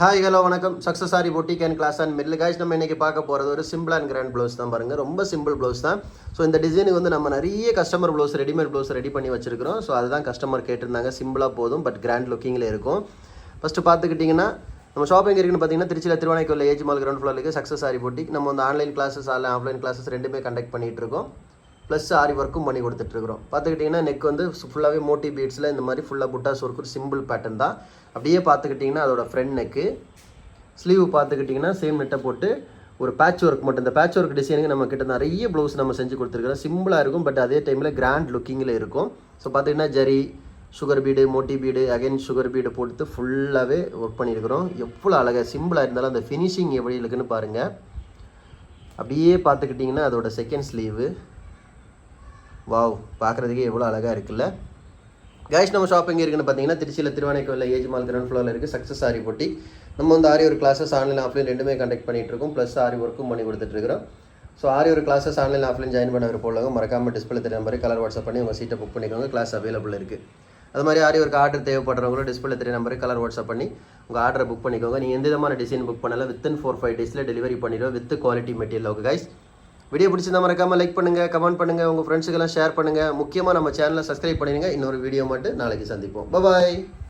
Hi hello வணக்கம் success Aari boutique and class and மிடில் guys நம்ம இன்றைக்கி பார்க்க போகிறது ஒரு சிம்பிள் அண்ட் கிராண்ட் ப்ளவுஸ் தான் பாருங்கள். ரொம்ப சிம்பிள் ப்ளவுஸ் தான். ஸோ இந்த டிசைனுக்கு வந்து நம்ம நிறைய customer blouse readymade blouse ready பண்ணி வச்சிருக்கிறோம். ஸோ அதுதான் கஸ்டமர் கேட்டிருந்தாங்க. சிம்பிளாக போதும் பட் கிராண்ட் லுக்கிங்கில் இருக்கும். ஃபஸ்ட்டு பார்த்துக்கிட்டிங்கன்னா நம்ம ஷாப் எங்கே இருக்குன்னு பார்த்தீங்கன்னா திருச்சியில் Thiruvanaikovil age mall ground floor இருக்குது சக்ஸஸ் ஆரி பொட்டிக். நம்ம வந்து ஆன்லைன் கிளாஸஸ் ஆஃப்லைன் கிளாஸஸ் ரெண்டுமே கண்டக்ட் பண்ணிகிட்டு இருக்கோம். ப்ளஸ் ஆரி ஒர்க்கும் பண்ணி கொடுத்துட்ருக்குறோம். பார்த்துக்கிட்டிங்கன்னா நெக் வந்து ஃபுல்லாகவே மோட்டி பீட்ஸில் இந்த மாதிரி ஃபுல்லாக புட்டாஸ் ஒர்க் ஒரு சிம்பிள் பேட்டர்ன் தான். அப்படியே பார்த்துக்கிட்டிங்கன்னா அதோட ஃப்ரண்ட் நெக்கு ஸ்லீவ் பார்த்துக்கிட்டிங்கன்னா சேம் நெட்டை போட்டு ஒரு பேட்ச் ஒர்க் மட்டும். இந்த பேட்ச் ஒர்க் டிசைனுக்கு நம்ம கிட்ட நிறைய ப்ளவுஸ் நம்ம செஞ்சு கொடுத்துருக்குறோம். சிம்பிளாக இருக்கும் பட் அதே டைமில் கிராண்ட் லுக்கிங்கில் இருக்கும். ஸோ பார்த்திங்கன்னா zari sugar bead Moti bead again sugar bead போட்டு ஃபுல்லாகவே ஒர்க் பண்ணியிருக்கிறோம். எவ்வளோ அழகாக சிம்பிளாக இருந்தாலும் அந்த ஃபினிஷிங் எப்படி இருக்குன்னு பாருங்கள். அப்படியே பார்த்துக்கிட்டிங்கன்னா அதோட செகண்ட் ஸ்லீவு வாவ் பார்க்குறதுக்கே எவ்வளோ அழகாக இருக்குல்ல கைஸ். நம்ம ஷாப் எங்கே இருக்குன்னு பார்த்தீங்கன்னா திருச்சியில் திருவானைக்கோவில் ஏஜ் மால் கிரவுண்ட் ஃப்ளோரில் இருக்குது சக்ஸஸ் ஆரி பொட்டிக். நம்ம வந்து ஆரி ஒரு கிளாஸஸ் ஆன்லைன் ஆஃப்லைன் ரெண்டுமே கண்டக்ட் பண்ணிகிட்டு இருக்கோம். ப்ளஸ் ஆரி ஒர்க்கும் பண்ணி கொடுத்துட்ருக்கிறோம். ஸோ ஆரி ஒரு கிளாஸஸ் ஆன்லைன் ஆஃப்லைன் ஜாயின் பண்ண விருப்பம் மறக்காமல் டிஸ்பிளே தெரிய நம்பருக்கு கலர் வாட்ஸ்அப் பண்ணி உங்கள் சீட்டை புக் பண்ணிக்கோங்க. கிளாஸ் அவைலபிள் இருக்குது. அது மாதிரி ஆரி ஒரு ஆர்டர் தேவைப்படுறவங்களும் டிஸ்பிளே தெரிய நம்பருக்கு கலர் வாட்ஸ்அப் பண்ணி உங்கள் ஆர்டரை புக் பண்ணிக்கோங்க. நீங்கள் எந்த விதமான டிசைன் புக் பண்ணலாம் வித்தின் 4-5 டேஸில் டெலிவரி பண்ணிடுவோம் with quality material. Okay guys, video பிடிச்சிருந்தா மறக்காமல் லைக் பண்ணுங்கள், கமெண்ட் பண்ணுங்கள், உங்கள் ஃப்ரெண்ட்ஸுக்கெல்லாம் ஷேர் பண்ணுங்கள். முக்கியமாக நம்ம சேனலை சப்ஸ்கிரைப் பண்ணிடுங்க. இன்னொரு வீடியோ மட்டும் நாளைக்கு சந்திப்போம். பாய்.